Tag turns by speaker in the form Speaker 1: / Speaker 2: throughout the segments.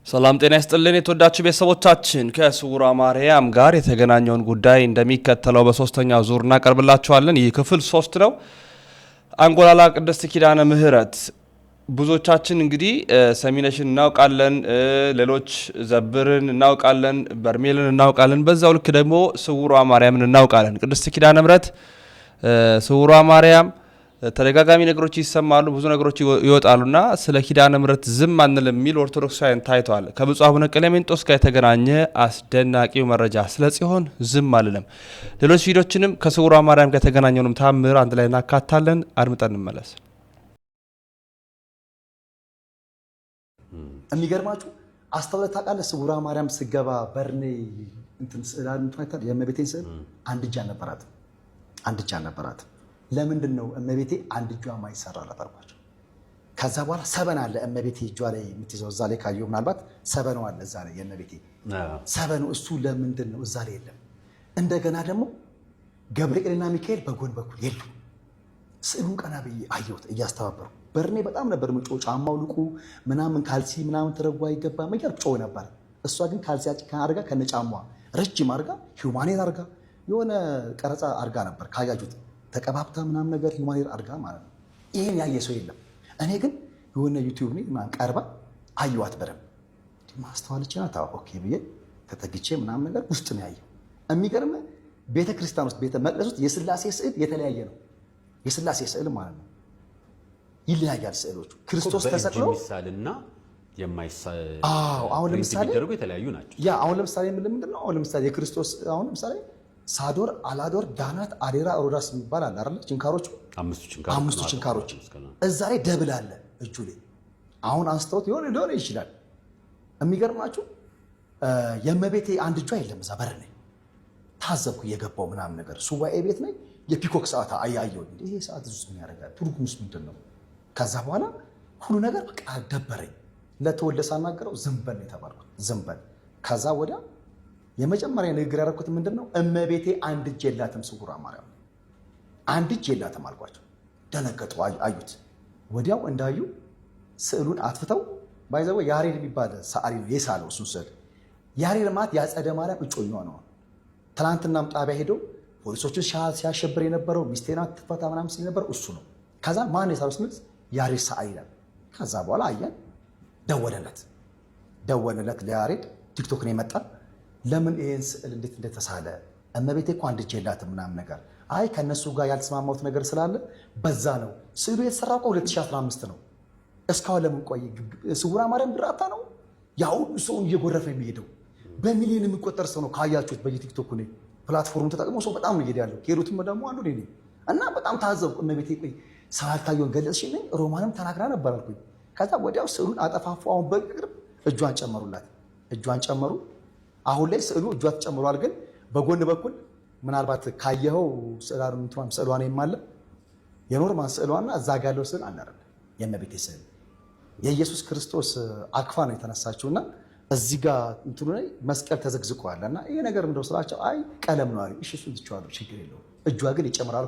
Speaker 1: ሰላም ጤና ይስጥልን የተወዳችሁ ቤተሰቦቻችን ከስውሯ ማርያም ጋር የተገናኘውን ጉዳይ እንደሚከተለው በሶስተኛው ዙር እናቀርብላችኋለን። ይህ ክፍል 3 ነው። አንጎላላ ቅድስት ኪዳነ ምህረት ብዙዎቻችን እንግዲህ ሰሚነሽን እናውቃለን፣ ሌሎች ዘብርን እናውቃለን፣ በርሜልን እናውቃለን። በዛው ልክ ደግሞ ስውሯ ማርያምን እናውቃለን። ቅድስት ኪዳነ ምህረት ስውሯ ማርያም ተደጋጋሚ ነገሮች ይሰማሉ፣ ብዙ ነገሮች ይወጣሉና ስለ ኪዳነ ምህረት ዝም አንልም የሚል ኦርቶዶክሳውያን ታይቷል። ከብፁዕ አቡነ ቀሌሜንጦስ ጋር የተገናኘ አስደናቂው መረጃ ስለ ጽዮን ዝም አልልም። ሌሎች ቪዲዮችንም ከስውሯ ማርያም ጋር የተገናኘውንም ታምር አንድ ላይ እናካታለን። አድምጠን እንመለስ።
Speaker 2: የሚገርማችሁ አስተውለህ ታውቃለህ? ስውሯ ማርያም ስገባ በርኔ እንትን ስዕል አይተሃል? የእመቤቴን ስዕል አንድ እጅ አልነበራትም። ለምንድን ነው እመቤቴ አንድ እጇ ማይሰራ አላጠርኳቸው? ከዛ በኋላ ሰበን አለ እመቤቴ እጇ ላይ የምትይዘው እዛ ላይ ካየሁ ምናልባት ሰበኑ አለ እዛ ላይ የእመቤቴ ሰበኑ፣ እሱ ለምንድን ነው እዛ ላይ የለም? እንደገና ደግሞ ገብርኤልና ሚካኤል በጎን በኩል የሉ። ስዕሉን ቀና ብዬ አየሁት እያስተባበሩ። በርኔ በጣም ነበር ምጮ ጫማው ልቁ ምናምን ካልሲ ምናምን ተረጓ አይገባም እያልኩ ጮህ ነበር። እሷ ግን ካልሲ አድርጋ ከነጫማዋ ረጅም አድርጋ ሂውማኔር አድርጋ የሆነ ቀረጻ አድርጋ ነበር ካያችሁት ተቀባብታ ምናምን ነገር ሂውማኔር አድርጋ ማለት ነው። ይሄን ያየ ሰው የለም። እኔ ግን የሆነ ዩቲዩብ ላይ ቀርባ አየዋት በደምብ ማስተዋልችና ኦኬ ብዬ ተጠግቼ ምናምን ነገር ውስጥ ነው ያየው። የሚገርም ቤተክርስቲያን ውስጥ ቤተ መቅደስ ውስጥ የስላሴ ስዕል የተለያየ ነው። የስላሴ ስዕል ማለት ነው ይለያያል። ስዕሎቹ ክርስቶስ ተሰቅሎ
Speaker 3: የሚሳልና የማይሳል
Speaker 2: አሁን ለምሳሌ
Speaker 3: የሚደረጉ የተለያዩ ናቸው።
Speaker 2: ያ አሁን ለምሳሌ ምንድነው? አሁን ለምሳሌ የክርስቶስ አሁን ለምሳሌ ሳዶር፣ አላዶር፣ ዳናት፣ አዴራ፣ ሮዳስ የሚባል አለ አይደል? ችንካሮቹ አምስቱ ችንካሮች እዛ ላይ ደብል አለ እጁ ላይ። አሁን አንስተውት ሊሆን ይችላል። የሚገርማችሁ የእመቤቴ አንድ እጇ የለም። እዛ በር ነኝ ታዘብኩ እየገባው ምናምን ነገር ሱባኤ ቤት ነኝ። የፒኮክ ሰዓት አያየው። ይሄ ሰዓት ውስጥ ምን ያደርጋል? ትርጉሙስ ምንድን ነው? ከዛ በኋላ ሁሉ ነገር በቃ ደበረኝ። ለተወልደ ሳናገረው ዝም በል የተባልኩት ዝም በል። ከዛ ወዲያ የመጀመሪያ ንግግር ያደረኩት ምንድን ነው? እመቤቴ አንድ እጅ የላትም፣ ስውሯ ማርያም አንድ እጅ የላትም አልኳቸው። ደነገጡ፣ አዩት። ወዲያው እንዳዩ ስዕሉን አጥፍተው ባይዘው ያሬድ የሚባል ሰዓሊ ነው የሳለው እሱን ስዕል። ያሬድ ማለት ያጸደ ማርያም እጮኛዋ ነው። ትናንትናም ጣቢያ ሄደው ፖሊሶችን ሲያሸብር የነበረው ሚስቴና ትፈታ ምናምን ሲል የነበረው እሱ ነው። ከዛ ማን የሳለው ስንል ያሬድ ሰዓሊ ይላል። ከዛ በኋላ አየን፣ ደወለለት ለያሬድ። ቲክቶክ ነው የመጣ ለምን ይሄን ስዕል እንዴት እንደተሳለ እመቤቴ እኮ አንድ እጅ የላትም ምናምን ነገር። አይ ከነሱ ጋር ያልተስማማሁት ነገር ስላለ በዛ ነው። ስዕሉ የተሰራው እኮ 2015 ነው። እስካሁን ለምን ቆየ? ስውሯ ማርያም ድራታ ነው። ያው ሰውን እየጎረፈ የሚሄደው በሚሊዮን የሚቆጠር ሰው ነው። ካያችሁት በየቲክቶክ ነው ፕላትፎርም ተጠቅሞ ሰው በጣም ነው እየሄደ ያለው። ከሄዱትም ደግሞ አንዱ ነኝ እና በጣም ታዘብኩ። እመቤቴ ቆይ ሰው ያልታየውን ገለጽሽልኝ። ሮማንም ተናግራ ነበር አልኩኝ። ከዛ ወዲያው ስዕሉን አጠፋፉ። አሁን በቅርብ እጇን ጨመሩ። አሁን ላይ ስዕሉ እጇ ተጨምሯል። ግን በጎን በኩል ምናልባት ካየኸው ስዕሏን የማለ የኖርማን ስዕሏና እዛ ጋ ያለው ስዕል አለ አይደል? የእመቤቴ ስዕል የኢየሱስ ክርስቶስ አክፋ ነው የተነሳችውና እዚህ ጋር እንትኑ ላይ መስቀል ተዘግዝቋል። እና ይሄ ነገር እንደው ስላቸው አይ ቀለም ነው አሉኝ። እሺ እሱን ትቼዋለሁ፣ ችግር የለውም። እጇ ግን ይጨምራል።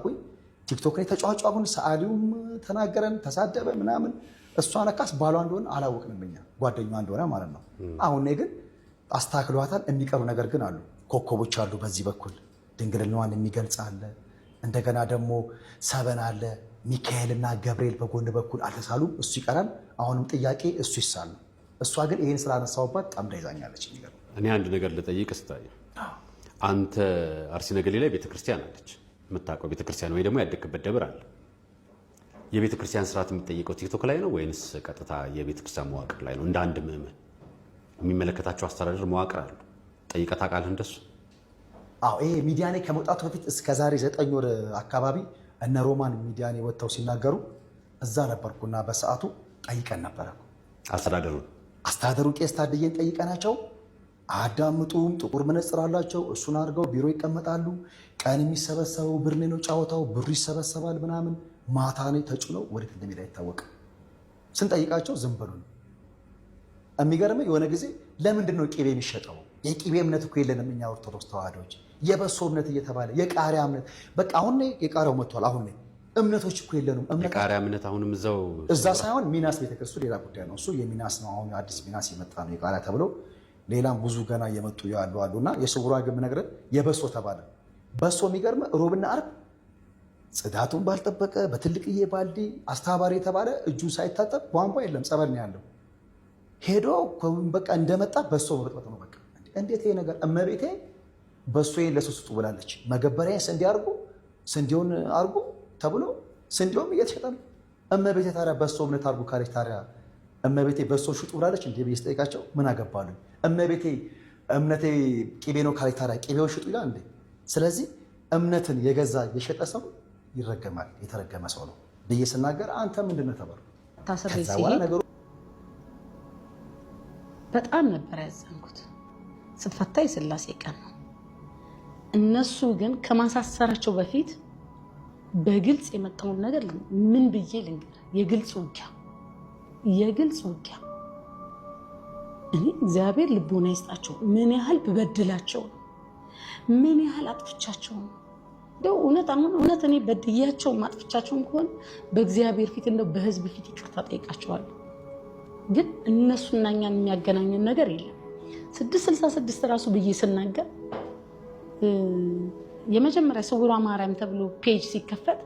Speaker 2: ቲክቶክ ላይ ተጫዋጩ አሁን ሰዓሊውም ተናገረን፣ ተሳደበ ምናምን። እሷ ነካስ ባሏ እንደሆነ አላወቅንም እኛ፣ ጓደኛዋ እንደሆነ ማለት ነው። አሁን ላይ ግን አስተካክሏታል። የሚቀሩ ነገር ግን አሉ። ኮከቦች አሉ በዚህ በኩል ድንግልናዋን የሚገልጽ አለ። እንደገና ደግሞ ሰበን አለ። ሚካኤልና ገብርኤል በጎን በኩል አልተሳሉም። እሱ ይቀራል። አሁንም ጥያቄ እሱ ይሳሉ። እሷ ግን ይህን ስላነሳውባት ጠምዳ ይዛኛለች።
Speaker 3: እኔ አንድ ነገር ልጠይቅ ስታይ፣ አንተ አርሲ ነገሌ ላይ ቤተክርስቲያን አለች፣ የምታውቀው ቤተክርስቲያን ወይ ደግሞ ያደግክበት ደብር አለ። የቤተክርስቲያን ስርዓት የሚጠይቀው ቲክቶክ ላይ ነው ወይንስ ቀጥታ የቤተክርስቲያን መዋቅር ላይ ነው? እንደ አንድ ምዕመን የሚመለከታቸው አስተዳደር መዋቅር አሉ። ጠይቀህ ታውቃለህ እንደሱ?
Speaker 2: አዎ፣ ይሄ ሚዲያ ላይ ከመውጣቱ በፊት እስከ ዛሬ 9 ወር አካባቢ እነ ሮማን ሚዲያ ላይ ወጥተው ሲናገሩ እዛ ነበርኩና በሰዓቱ ጠይቀን ነበረ። አስተዳደሩ ቄስ ታድዬን ጠይቀናቸው አዳምጡም። ጥቁር መነጽር አላቸው። እሱን አድርገው ቢሮ ይቀመጣሉ። ቀን የሚሰበሰበው ብር ነው ጫወታው፣ ብሩ ይሰበሰባል ምናምን። ማታ ላይ ተጭነው ወዴት እንደሚሄድ አይታወቅም። ስንጠይቃቸው ዝም በሉ ነው። የሚገርመው የሆነ ጊዜ ለምንድን ነው ቂቤ የሚሸጠው? የቂቤ እምነት እኮ የለንም እኛ ኦርቶዶክስ ተዋህዶች። የበሶ እምነት እየተባለ የቃሪያ እምነት በቃ አሁን የቃሪያው መጥቷል። አሁን እምነቶች እኮ የለንም።
Speaker 3: የቃሪያ እምነት አሁንም
Speaker 2: እዛ ሳይሆን ሚናስ ቤተክርስቱ ሌላ ጉዳይ ነው። እሱ የሚናስ ነው። አሁን አዲስ ሚናስ የመጣ ነው የቃሪያ ተብሎ ሌላም ብዙ ገና እየመጡ ያሉ አሉና የስውሯ ግን ነግረን የበሶ ተባለ። በሶ የሚገርም ሮብና አርብ ጽዳቱን ባልጠበቀ በትልቅዬ ባልዲ አስተባባሪ የተባለ እጁን ሳይታጠብ ቧንቧ የለም ጸበል ነው ያለው። ሄዶ በቃ እንደመጣ በሶ መበጥበጥ ነው በቃ። እንዴት ይሄ ነገር! እመቤቴ በሶዬን ለሰው ስጡ ብላለች። መገበሪያ ስንዴ አርጉ ስንዴውን አርጉ ተብሎ ስንዴውም እየተሸጠ ነው። እመቤቴ ታዲያ በሶ እምነት አርጉ ካለች ታዲያ እመቤቴ በሶ ሽጡ ብላለች እንዴ ብዬ ስጠይቃቸው ምን አገባሉ? እመቤቴ እምነቴ ቅቤ ነው ካለች ታዲያ ቅቤውን ሽጡ ይላል እንዴ? ስለዚህ እምነትን የገዛ የሸጠ ሰው ይረገማል፣ የተረገመ ሰው ነው ብዬ ስናገር አንተ ምንድን ነው ተባሉ።
Speaker 4: በጣም ነበር ያዘንኩት። ስትፈታ የሥላሴ ቀን ነው። እነሱ ግን ከማሳሰራቸው በፊት በግልጽ የመጣውን ነገር ምን ብዬ ልንገር? የግልጽ ውጊያ እኔ እግዚአብሔር ልቦና ይስጣቸው። ምን ያህል ብበድላቸው ነው? ምን ያህል አጥፍቻቸው ነው? እንደው እውነት እኔ በድያቸው ማጥፍቻቸውን ከሆነ በእግዚአብሔር ፊት እንደው በሕዝብ ፊት ይቅርታ ጠይቃቸዋለሁ። ግን እነሱና እኛን የሚያገናኘን ነገር የለም። 666 ራሱ ብዬ ስናገር የመጀመሪያ ስውሯ ማርያም ተብሎ ፔጅ ሲከፈት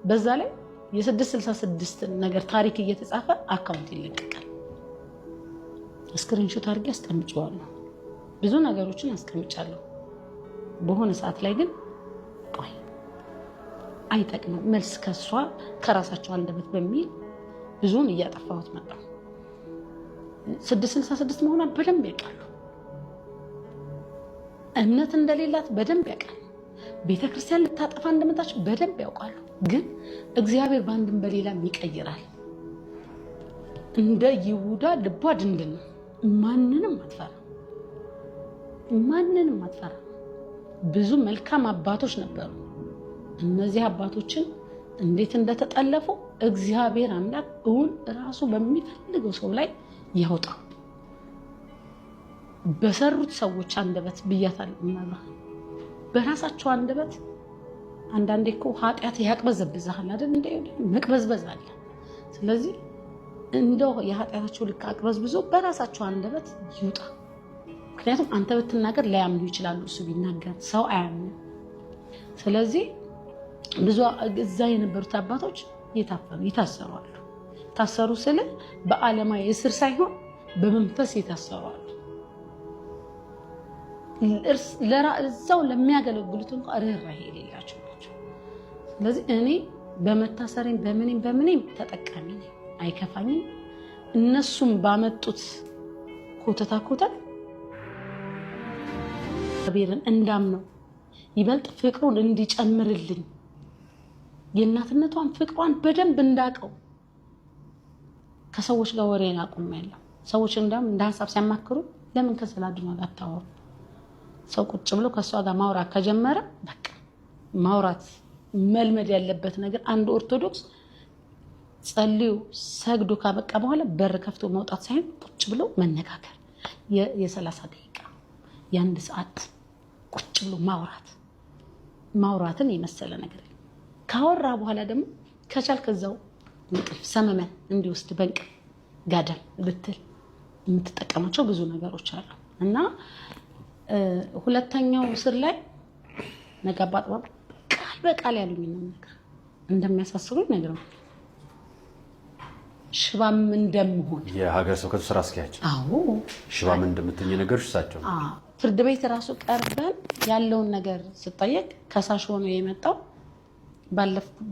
Speaker 4: በዛ ላይ የ666 ነገር ታሪክ እየተጻፈ አካውንት ይለቀቃል። ስክሪንሾት አድርጌ አስቀምጨዋለሁ። ብዙ ነገሮችን አስቀምጫለሁ። በሆነ ሰዓት ላይ ግን ቆይ አይጠቅምም መልስ ከሷ ከራሳቸው አንደበት በሚል ብዙውን እያጠፋሁት መጣሁ። 666 መሆኗን በደንብ ያውቃሉ። እምነት እንደሌላት በደንብ ያውቃሉ። ቤተክርስቲያን ልታጠፋ እንደመጣች በደንብ ያውቃሉ። ግን እግዚአብሔር በአንድም በሌላም ይቀይራል። እንደ ይሁዳ ልቧ ድንድን ነው። ማንንም አትፈራ። ብዙ መልካም አባቶች ነበሩ። እነዚህ አባቶችን እንዴት እንደተጠለፉ እግዚአብሔር አምላክ እውን ራሱ በሚፈልገው ሰው ላይ ያውጣው። በሰሩት ሰዎች አንደበት ብያታለሁ። በራሳቸው አንደበት አንዳንዴ እኮ ኃጢአት ያቅበዘብዛል አይደል? እንደ መቅበዝበዝ አለ። ስለዚህ እንደው የኃጢአታቸው ልክ አቅበዝብዞ በራሳቸው አንደበት ይውጣ። ምክንያቱም አንተ ብትናገር ላያምኑ ይችላሉ። እሱ ቢናገር ሰው አያምንም። ስለዚህ ብዙ እዛ የነበሩት አባቶች የታሰሩ አሉ። ታሰሩ ስለ በዓለማዊ እስር ሳይሆን በመንፈስ የታሰሩ አሉ። እዛው ለሚያገለግሉት እንኳን ርህራሄ የሌላቸው ናቸው። ስለዚህ እኔ በመታሰሬም በምኔም ተጠቃሚ ነኝ፣ አይከፋኝም። እነሱም ባመጡት ኮተታ እግዚአብሔርን እንዳምነው ይበልጥ ፍቅሩን እንዲጨምርልኝ የእናትነቷን ፍቅሯን በደንብ እንዳቀው ከሰዎች ጋር ወሬን አቁሜያለሁ። ሰዎች እንዳም እንደ ሀሳብ ሲያማክሩ ለምን ከሰላድኗ ጋር አታወሩ? ሰው ቁጭ ብሎ ከሷ ጋር ማውራት ከጀመረ በቃ ማውራት መልመድ ያለበት ነገር አንድ ኦርቶዶክስ ጸልዩ ሰግዶ ካበቃ በኋላ በር ከፍቶ መውጣት ሳይሆን ቁጭ ብሎ መነጋገር የ30 ደቂቃ የአንድ ሰዓት ቁጭ ብሎ ማውራትን የመሰለ ነገር ካወራ በኋላ ደግሞ ከቻል ከዛው እንቅልፍ ሰመመን እንዲወስድ በእንቅልፍ ጋደም ብትል የምትጠቀማቸው ብዙ ነገሮች አሉ እና ሁለተኛው ስር ላይ ነጋባጥባብ ቃል በቃል ያሉኝ ነገር እንደሚያሳስሩኝ ነገር ነው። ሽባም እንደምሆን
Speaker 3: የሀገረ ስብከቱ ስራ አስኪያጅ ሽባም እንደምትኝ ነገሮች እሳቸው
Speaker 4: ፍርድ ቤት ራሱ ቀርበን ያለውን ነገር ስጠየቅ ከሳሽ ሆኖ የመጣው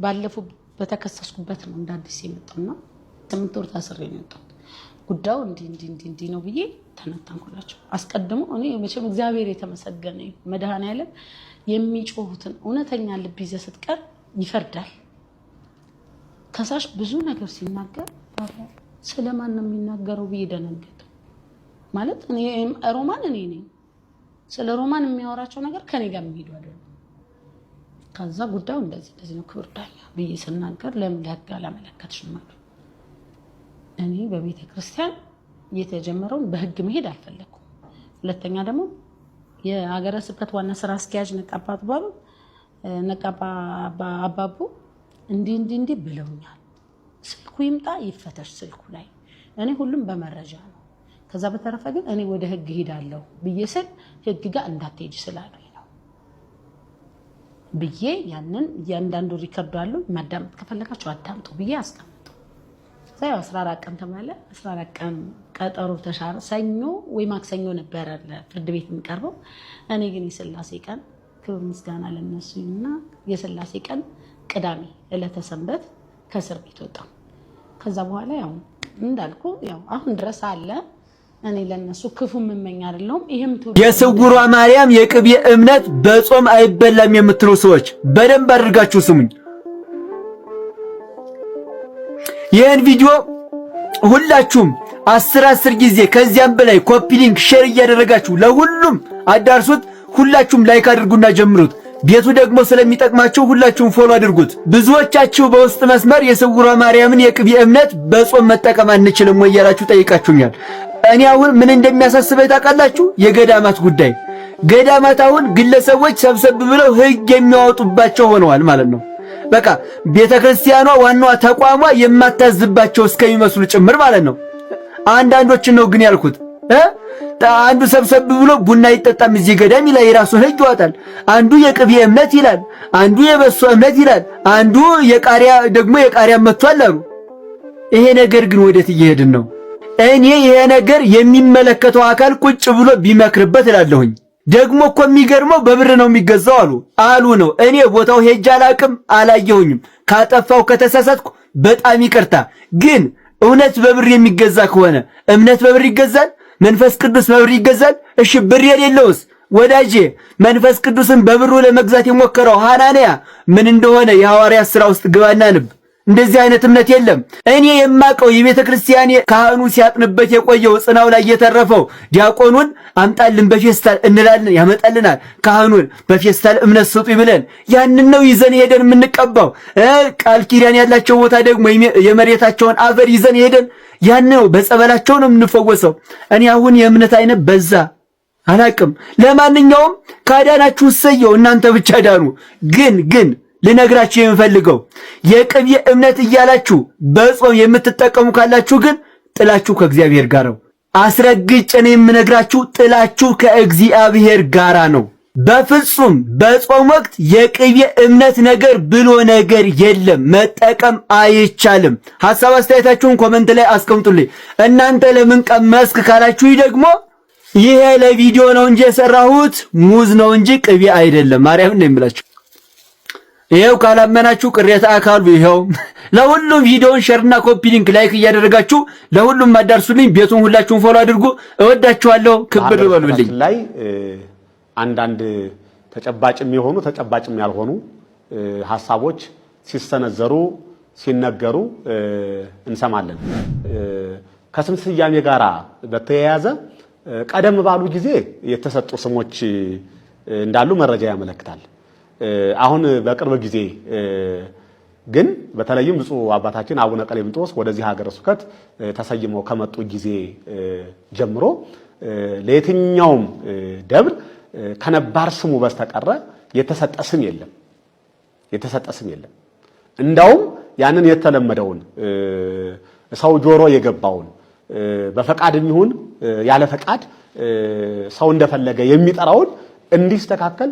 Speaker 4: ባለፉ በተከሰስኩበት ነው እንደ አዲስ የመጣውና 8 ወር ታስሬ ነው የመጣው። ጉዳዩ እንዲህ ነው ብዬ ተነታንኩላቸው። አስቀድሞ እኔ መቼም እግዚአብሔር የተመሰገነ መድኃኔዓለም የሚጮሁትን እውነተኛ ልብ ይዘህ ስትቀር ይፈርዳል። ከሳሽ ብዙ ነገር ሲናገር ስለማን ነው የሚናገረው ብዬ ደነገጥኩ። ማለት ሮማን እኔ ነኝ። ስለ ሮማን የሚያወራቸው ነገር ከኔ ጋር የሚሄዱ አይደለም። ከዛ ጉዳዩ እንደዚህ ነው ክብር ዳኛ ብዬ ስናገር ለምን ለህግ አላመለከትሽም አሉ። እኔ በቤተ ክርስቲያን የተጀመረውን በህግ መሄድ አልፈለኩም። ሁለተኛ ደግሞ የሀገረ ስብከት ዋና ስራ አስኪያጅ ነቃባ አባቡ እንዲህ ብለውኛል። ስልኩ ይምጣ ይፈተሽ ስልኩ ላይ እኔ ሁሉም በመረጃ ነው። ከዛ በተረፈ ግን እኔ ወደ ህግ ሄዳለሁ ብዬ ስል ህግ ጋር እንዳትሄጂ ስላሉኝ ነው ብዬ ያንን ያንዳንዱ ሪከርድ አለው ማዳመጥ ከፈለጋችሁ አዳምጡ ብዬ አስቀምጡ። ዛሬ 14 ቀን ተባለ። 14 ቀን ቀጠሮ ተሻረ። ሰኞ ወይ ማክሰኞ ነበር ለፍርድ ቤት የሚቀርበው። እኔ ግን የስላሴ ቀን ክብር ምስጋና ለነሱና የስላሴ ቀን ቅዳሜ ዕለተ ሰንበት ከእስር ቤት ወጣ። ከዛ በኋላ ያው እንዳልኩ ያው አሁን ድረስ አለ። እኔ ለነሱ ክፉ መመኛ አይደለም። ይሄም
Speaker 5: የስውሯ ማርያም የቅቤ እምነት በጾም አይበላም የምትሉ ሰዎች በደንብ አድርጋችሁ ስሙኝ። ይህን ቪዲዮ ሁላችሁም 10 ጊዜ ከዚያም በላይ ኮፒ ሊንክ ሼር እያደረጋችሁ ለሁሉም አዳርሱት። ሁላችሁም ላይክ አድርጉና ጀምሩት። ቤቱ ደግሞ ስለሚጠቅማችሁ ሁላችሁም ፎሎ አድርጉት። ብዙዎቻችሁ በውስጥ መስመር የስውሯ ማርያምን የቅቤ እምነት በጾም መጠቀም አንችልም ወይ ያላችሁ ጠይቃችሁኛል። እኔ አሁን ምን እንደሚያሳስበኝ ታውቃላችሁ? የገዳማት ጉዳይ። ገዳማት አሁን ግለሰቦች ሰብሰብ ብለው ህግ የሚያወጡባቸው ሆነዋል ማለት ነው። በቃ ቤተክርስቲያኗ ዋናዋ ተቋሟ የማታዝባቸው እስከሚመስሉ ጭምር ማለት ነው። አንዳንዶችን ነው ግን ያልኩት አንዱ ሰብሰብ ብሎ ቡና ይጠጣም እዚህ ገዳም ይላል፣ የራሱን ህግ ይወጣል። አንዱ የቅቤ እምነት ይላል፣ አንዱ የበሶ እምነት ይላል፣ አንዱ የቃሪያ ደግሞ የቃሪያ መጥቷል አሉ። ይሄ ነገር ግን ወዴት እየሄድን ነው? እኔ ይሄ ነገር የሚመለከተው አካል ቁጭ ብሎ ቢመክርበት እላለሁኝ። ደግሞ እኮ የሚገርመው በብር ነው የሚገዛው አሉ ነው። እኔ ቦታው ሄጄ አላቅም፣ አላየሁኝም። ካጠፋው ከተሳሳትኩ በጣም ይቅርታ። ግን እውነት በብር የሚገዛ ከሆነ እምነት በብር ይገዛል? መንፈስ ቅዱስ በብር ይገዛል? እሺ ብር የሌለውስ? ወዳጄ መንፈስ ቅዱስን በብሩ ለመግዛት የሞከረው ሐናንያ ምን እንደሆነ የሐዋርያት ሥራ ውስጥ ግባና ንብ። እንደዚህ አይነት እምነት የለም። እኔ የማቀው የቤተ ክርስቲያን ካህኑ ሲያጥንበት የቆየው ጽናው ላይ የተረፈው ዲያቆኑን አምጣልን በፌስታል እንላለን፣ ያመጣልናል። ካህኑን በፌስታል እምነት ስጡ ይብለን ያንን ነው ይዘን ሄደን የምንቀባው። ቃል ኪዳን ያላቸው ቦታ ደግሞ የመሬታቸውን አፈር ይዘን ሄደን ያን ነው በጸበላቸው ነው የምንፈወሰው። እኔ አሁን የእምነት አይነት በዛ አላቅም። ለማንኛውም ካዳናችሁ እሰየው፣ እናንተ ብቻ ዳኑ። ግን ልነግራችሁ የምፈልገው የቅቤ እምነት እያላችሁ በጾም የምትጠቀሙ ካላችሁ ግን ጥላችሁ ከእግዚአብሔር ጋር ነው። አስረግጬ ነው የምነግራችሁ፣ ጥላችሁ ከእግዚአብሔር ጋር ነው። በፍጹም በጾም ወቅት የቅቤ እምነት ነገር ብሎ ነገር የለም፣ መጠቀም አይቻልም። ሐሳብ አስተያየታችሁን ኮሜንት ላይ አስቀምጡልኝ። እናንተ ለምን ቀመስክ ካላችሁ ደግሞ ይሄ ለቪዲዮ ነው እንጂ የሰራሁት ሙዝ ነው እንጂ ቅቤ አይደለም። ማርያም ነው የምላችሁ። ይሄው ካላመናችሁ ቅሬታ አካሉ ይሄው። ለሁሉም ቪዲዮውን ሼርና ኮፒ ሊንክ ላይክ እያደረጋችሁ ለሁሉም አዳርሱልኝ። ቤቱን ሁላችሁም ፎሎ አድርጉ። እወዳችኋለሁ። ክብር በሉልኝ።
Speaker 3: ላይ አንዳንድ ተጨባጭም የሆኑ ተጨባጭም ያልሆኑ ሐሳቦች ሲሰነዘሩ ሲነገሩ እንሰማለን። ከስም ስያሜ ጋራ በተያያዘ ቀደም ባሉ ጊዜ የተሰጡ ስሞች እንዳሉ መረጃ ያመለክታል። አሁን በቅርብ ጊዜ ግን በተለይም ብፁዕ አባታችን አቡነ ቀሌምንጦስ ወደዚህ ሀገረ ስብከት ተሰይመው ከመጡ ጊዜ ጀምሮ ለየትኛውም ደብር ከነባር ስሙ በስተቀረ የተሰጠ ስም የለም። እንዳውም ያንን የተለመደውን ሰው ጆሮ የገባውን በፈቃድም ይሁን ያለ ፈቃድ ሰው እንደፈለገ የሚጠራውን እንዲስተካከል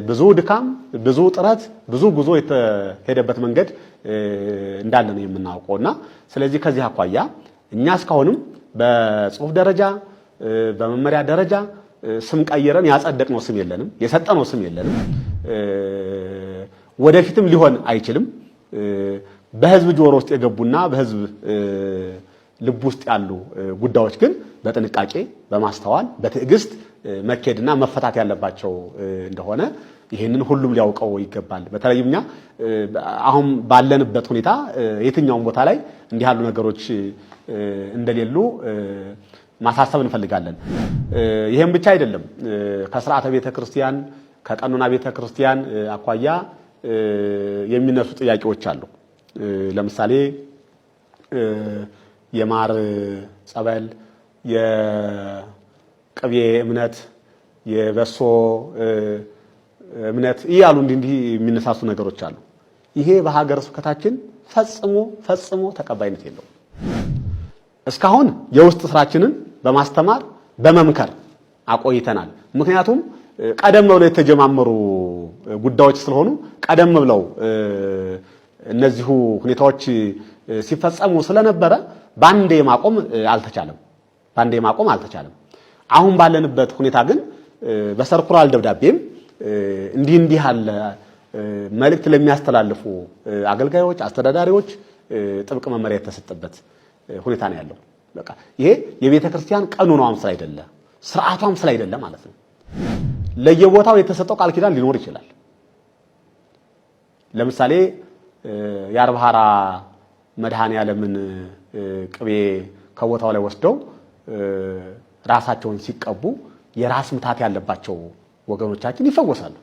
Speaker 3: ብዙ ድካም፣ ብዙ ጥረት፣ ብዙ ጉዞ የተሄደበት መንገድ እንዳለ ነው የምናውቀውና ስለዚህ ከዚህ አኳያ እኛ እስካሁንም በጽሁፍ ደረጃ በመመሪያ ደረጃ ስም ቀይረን ያጸደቅነው ስም የለንም፣ የሰጠነው ስም የለንም። ወደፊትም ሊሆን አይችልም። በህዝብ ጆሮ ውስጥ የገቡና በህዝብ ልብ ውስጥ ያሉ ጉዳዮች ግን በጥንቃቄ በማስተዋል በትዕግስት መከድና መፈታት ያለባቸው እንደሆነ ይሄንን ሁሉም ሊያውቀው ይገባል። በተለይም እኛ አሁን ባለንበት ሁኔታ የትኛውም ቦታ ላይ እንዲህ ያሉ ነገሮች እንደሌሉ ማሳሰብ እንፈልጋለን። ይሄን ብቻ አይደለም። ከሥርዓተ ቤተክርስቲያን ከቀኖና ቤተክርስቲያን አኳያ የሚነሱ ጥያቄዎች አሉ። ለምሳሌ የማር ጸበል፣ የቅቤ እምነት፣ የበሶ እምነት እያሉ እንዲህ የሚነሳሱ ነገሮች አሉ።
Speaker 6: ይሄ በሀገረ ስብከታችን ፈጽሞ ተቀባይነት የለውም። እስካሁን የውስጥ ስራችንን በማስተማር በመምከር አቆይተናል። ምክንያቱም ቀደም ብለው የተጀማመሩ ጉዳዮች ስለሆኑ ቀደም ብለው እነዚሁ ሁኔታዎች ሲፈጸሙ ስለነበረ ባንዴ ማቆም አልተቻለም። አሁን ባለንበት ሁኔታ ግን በሰርኩላር ደብዳቤም እንዲህ ያለ መልእክት ለሚያስተላልፉ አገልጋዮች፣ አስተዳዳሪዎች ጥብቅ መመሪያ የተሰጠበት ሁኔታ ነው ያለው። በቃ ይሄ የቤተ ክርስቲያን ቀኖናዋም ስላይደለ ስርዓቷም ስላይደለ ማለት ነው። ለየቦታው የተሰጠው ቃል ኪዳን ሊኖር ይችላል። ለምሳሌ የአርባሃራ መድኃኔዓለምን ቅቤ ከቦታው ላይ ወስደው ራሳቸውን ሲቀቡ የራስ ምታት ያለባቸው ወገኖቻችን ይፈወሳሉ፣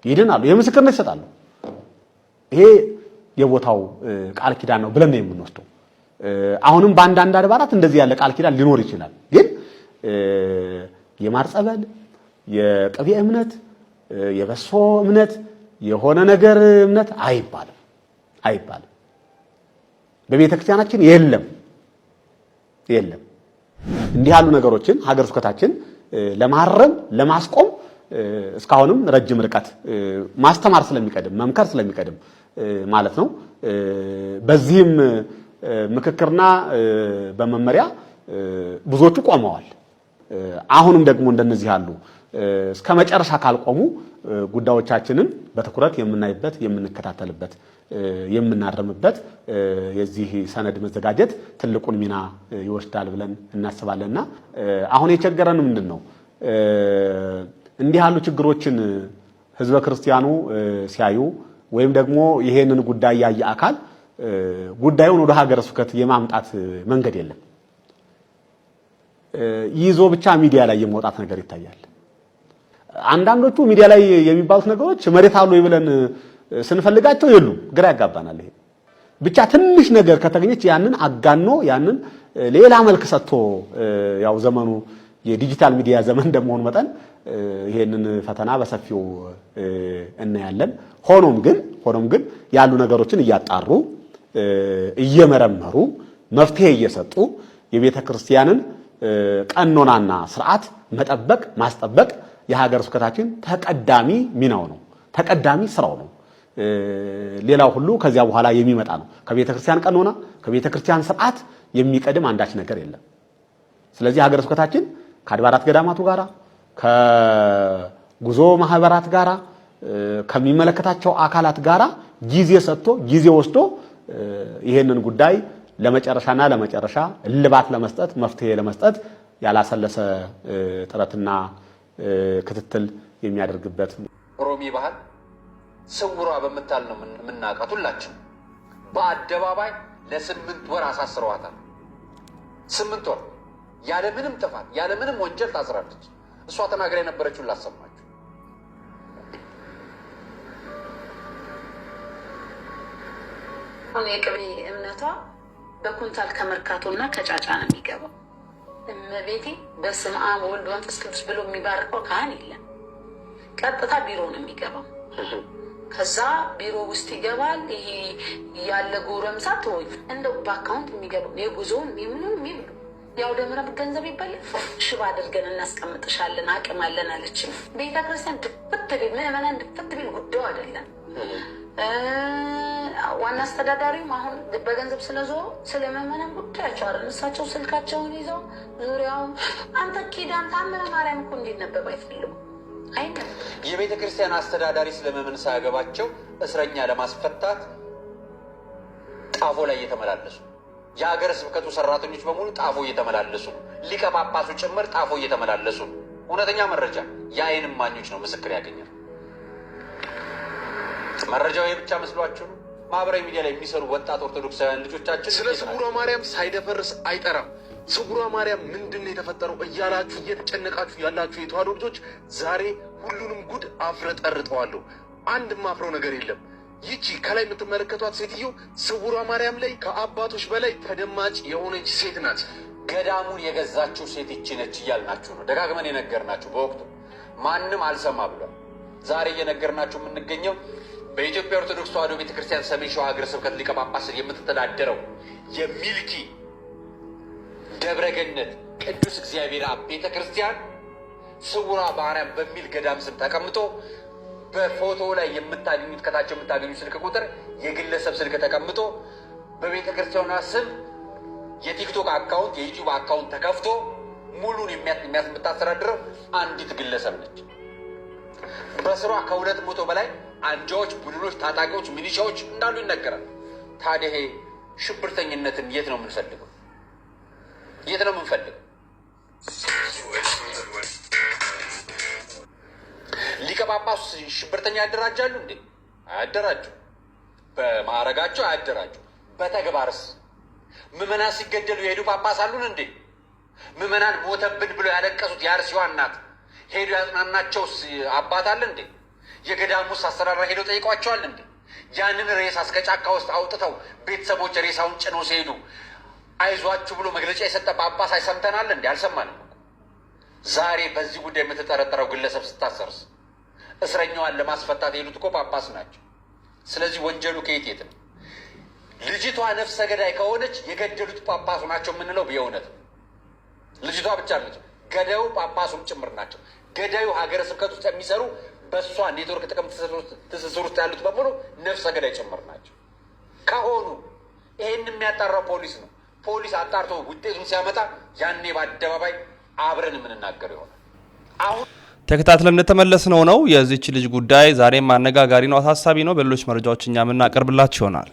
Speaker 6: ይድናሉ፣ የምስክርነት ይሰጣሉ። ይሄ የቦታው ቃል ኪዳን ነው ብለን ነው የምንወስደው። አሁንም በአንዳንድ አድባራት እንደዚህ ያለ ቃል ኪዳን ሊኖር ይችላል። ግን የማር ጸበል፣ የቅቤ እምነት፣ የበሶ እምነት፣ የሆነ ነገር እምነት አይባልም። በቤተ ክርስቲያናችን የለም። እንዲህ ያሉ ነገሮችን ሀገረ ስብከታችን ለማረም ለማስቆም እስካሁንም ረጅም ርቀት ማስተማር ስለሚቀድም መምከር ስለሚቀድም ማለት ነው። በዚህም ምክክርና በመመሪያ ብዙዎቹ ቆመዋል። አሁንም ደግሞ እንደነዚህ ያሉ እስከ መጨረሻ ካልቆሙ ጉዳዮቻችንን በትኩረት የምናይበት፣ የምንከታተልበት፣ የምናረምበት የዚህ ሰነድ መዘጋጀት ትልቁን ሚና ይወስዳል ብለን እናስባለንና አሁን የቸገረን ምንድነው? እንዲህ ያሉ ችግሮችን ህዝበ ክርስቲያኑ ሲያዩ ወይም ደግሞ ይሄንን ጉዳይ ያየ አካል ጉዳዩን ወደ ሀገረ ስብከት የማምጣት መንገድ የለም። ይዞ ብቻ ሚዲያ ላይ የመውጣት ነገር ይታያል። አንዳንዶቹ ሚዲያ ላይ የሚባሉት ነገሮች መሬት አሉ ይብለን ስንፈልጋቸው የሉም። ግራ ያጋባናል። ይሄ ብቻ ትንሽ ነገር ከተገኘች ያንን አጋኖ ያንን ሌላ መልክ ሰጥቶ ያው ዘመኑ የዲጂታል ሚዲያ ዘመን እንደመሆኑ መጠን ይሄንን ፈተና በሰፊው እናያለን። ሆኖም ግን ያሉ ነገሮችን እያጣሩ እየመረመሩ መፍትሄ እየሰጡ የቤተ ክርስቲያንን ቀኖናና ስርዓት መጠበቅ ማስጠበቅ የሀገረ ስብከታችን ተቀዳሚ ሚናው ነው፣ ተቀዳሚ ስራው ነው። ሌላው ሁሉ ከዚያ በኋላ የሚመጣ ነው። ከቤተ ክርስቲያን ቀኖና ከቤተ ክርስቲያን ስርዓት የሚቀድም አንዳች ነገር የለም። ስለዚህ ሀገረ ስብከታችን ከአድባራት ገዳማቱ ጋራ ከጉዞ ማህበራት ጋራ ከሚመለከታቸው አካላት ጋራ ጊዜ ሰጥቶ ጊዜ ወስዶ ይሄንን ጉዳይ ለመጨረሻ እልባት ለመስጠት መፍትሄ ለመስጠት ያላሰለሰ ጥረትና ክትትል የሚያደርግበት
Speaker 7: ሮሚ ባህል ስውሯ በመታል ነው የምናውቃት ሁላችን። በአደባባይ ለ8 ወር አሳስረዋታል። 8 ወር ያለምንም ጥፋት ያለምንም ወንጀል ታስራለች። እሷ ተናግራ የነበረችውን ላሰማችሁ።
Speaker 4: የቅቤ እምነቷ በኩንታል ከመርካቶና ከጫጫ ነው የሚገባው። እመቤቴ በስመ አብ ወወልድ ወመንፈስ ቅዱስ ብሎ የሚባርከው ካህን የለም። ቀጥታ ቢሮ ነው የሚገባው። ከዛ ቢሮ ውስጥ ይገባል። ይሄ ያለ ጎረምሳ ተወይ እንደው በአካውንት የሚገባው የጉዞውን ምንም የሚሉ ያው ደምረብ ገንዘብ ይባላል። ሽባ አድርገን እናስቀምጥሻለን አቅም አለን አለች ቤተክርስቲያን። ድፍት ቢል ምዕመናን ድፍት ቢል ጉዳዩ አይደለም። ዋና አስተዳዳሪውም አሁን በገንዘብ ስለዞሩ ስለመመናን ጉዳያቸው አይደል። እሳቸው ስልካቸውን ይዘው ዙሪያውን አንተ ኪዳን ታምረ ማርያም እኮ እንዲነበብ አይፈልጉም።
Speaker 7: የቤተ ክርስቲያን አስተዳዳሪ ስለመመን ሳያገባቸው እስረኛ ለማስፈታት ጣፎ ላይ እየተመላለሱ የሀገረ ስብከቱ ሰራተኞች በሙሉ ጣፎ እየተመላለሱ ሊቀ ጳጳሱ ጭምር ጣፎ እየተመላለሱ እውነተኛ መረጃ የአይን እማኞች ነው ምስክር ያገኛል። መረጃው የብቻ መስሏችሁ ነው? ማህበራዊ ሚዲያ ላይ የሚሰሩ ወጣት ኦርቶዶክሳውያን ልጆቻችን
Speaker 8: ስለ ስውሯ ማርያም ሳይደፈርስ አይጠራም። ስውሯ ማርያም ምንድን ነው የተፈጠረው እያላችሁ እየተጨነቃችሁ ያላችሁ የተዋሕዶ ልጆች ዛሬ ሁሉንም ጉድ አፍረጠርጠዋለሁ። አንድ ማፍረው ነገር የለም። ይቺ ከላይ የምትመለከቷት ሴትዮ ስውሯ ማርያም ላይ ከአባቶች በላይ ተደማጭ የሆነች ሴት ናት።
Speaker 7: ገዳሙን የገዛችው ሴት ይቺ ነች እያልናችሁ ነው ደጋግመን የነገርናችሁ። በወቅቱ ማንም አልሰማ ብሏል። ዛሬ እየነገርናችሁ የምንገኘው በኢትዮጵያ ኦርቶዶክስ ተዋሕዶ ቤተክርስቲያን ሰሜን ሸዋ ሀገረ ስብከት ሊቀ ጳጳስን የምትተዳደረው የሚልኪ ደብረገነት ቅዱስ እግዚአብሔር አብ ቤተክርስቲያን ስውሯ ማርያም በሚል ገዳም ስም ተቀምጦ በፎቶ ላይ የምታገኙት ከታች የምታገኙት ስልክ ቁጥር የግለሰብ ስልክ ተቀምጦ በቤተክርስቲያኗ ስም የቲክቶክ አካውንት የዩቲዩብ አካውንት ተከፍቶ ሙሉን የምታስተዳድረው አንዲት ግለሰብ ነች። በስሯ ከ200 በላይ አንጃዎች፣ ቡድኖች፣ ታጣቂዎች፣ ሚሊሻዎች እንዳሉ ይነገራል። ታዲያ ይሄ ሽብርተኝነትን የት ነው የምንፈልገው? የት ነው የምንፈልገው? ሊቀ ጳጳሱ ሽብርተኛ ያደራጃሉ እንዴ? አያደራጁ። በማዕረጋቸው አያደራጁ። በተግባርስ ምዕመናን ሲገደሉ የሄዱ ጳጳስ አሉን እንዴ? ምዕመናን ሞተብን ብሎ ያለቀሱት የአርሲዋ እናት ሄዱ ያጽናናቸው አባት አለ እንዴ? የገዳሙስ አሰራራ ሄደው ጠይቋቸዋል እንዴ? ያንን ሬሳ እስከ ጫካ ውስጥ አውጥተው ቤተሰቦች ሬሳውን ጭነው ሲሄዱ አይዟችሁ ብሎ መግለጫ የሰጠ ጳጳስ አይሰምተናል እንዴ? አልሰማንም። ዛሬ በዚህ ጉዳይ የምትጠረጠረው ግለሰብ ስታሰርስ እስረኛዋን ለማስፈታት የሄዱት እኮ ጳጳስ ናቸው። ስለዚህ ወንጀሉ ከየት የት ነው? ልጅቷ ነፍሰ ገዳይ ከሆነች የገደሉት ጳጳሱ ናቸው የምንለው የእውነት ልጅቷ ብቻ አለች፣ ገዳዩ ጳጳሱም ጭምር ናቸው። ገዳዩ ሀገረ ስብከት ውስጥ የሚሰሩ በእሷ ኔትወርክ ጥቅም ትስስር ውስጥ ያሉት በሙሉ ነፍሰ ገዳይ ጭምር ናቸው ከሆኑ ይሄን የሚያጣራው ፖሊስ ነው። ፖሊስ አጣርቶ ውጤቱን ሲያመጣ ያኔ በአደባባይ አብረን የምንናገር ይሆናል። አሁን
Speaker 1: ተከታትለን እንደተመለስነው ነው የዚች ልጅ ጉዳይ ዛሬም አነጋጋሪ ነው፣ አሳሳቢ ነው። በሌሎች መረጃዎች እኛ የምናቀርብላችሁ ይሆናል።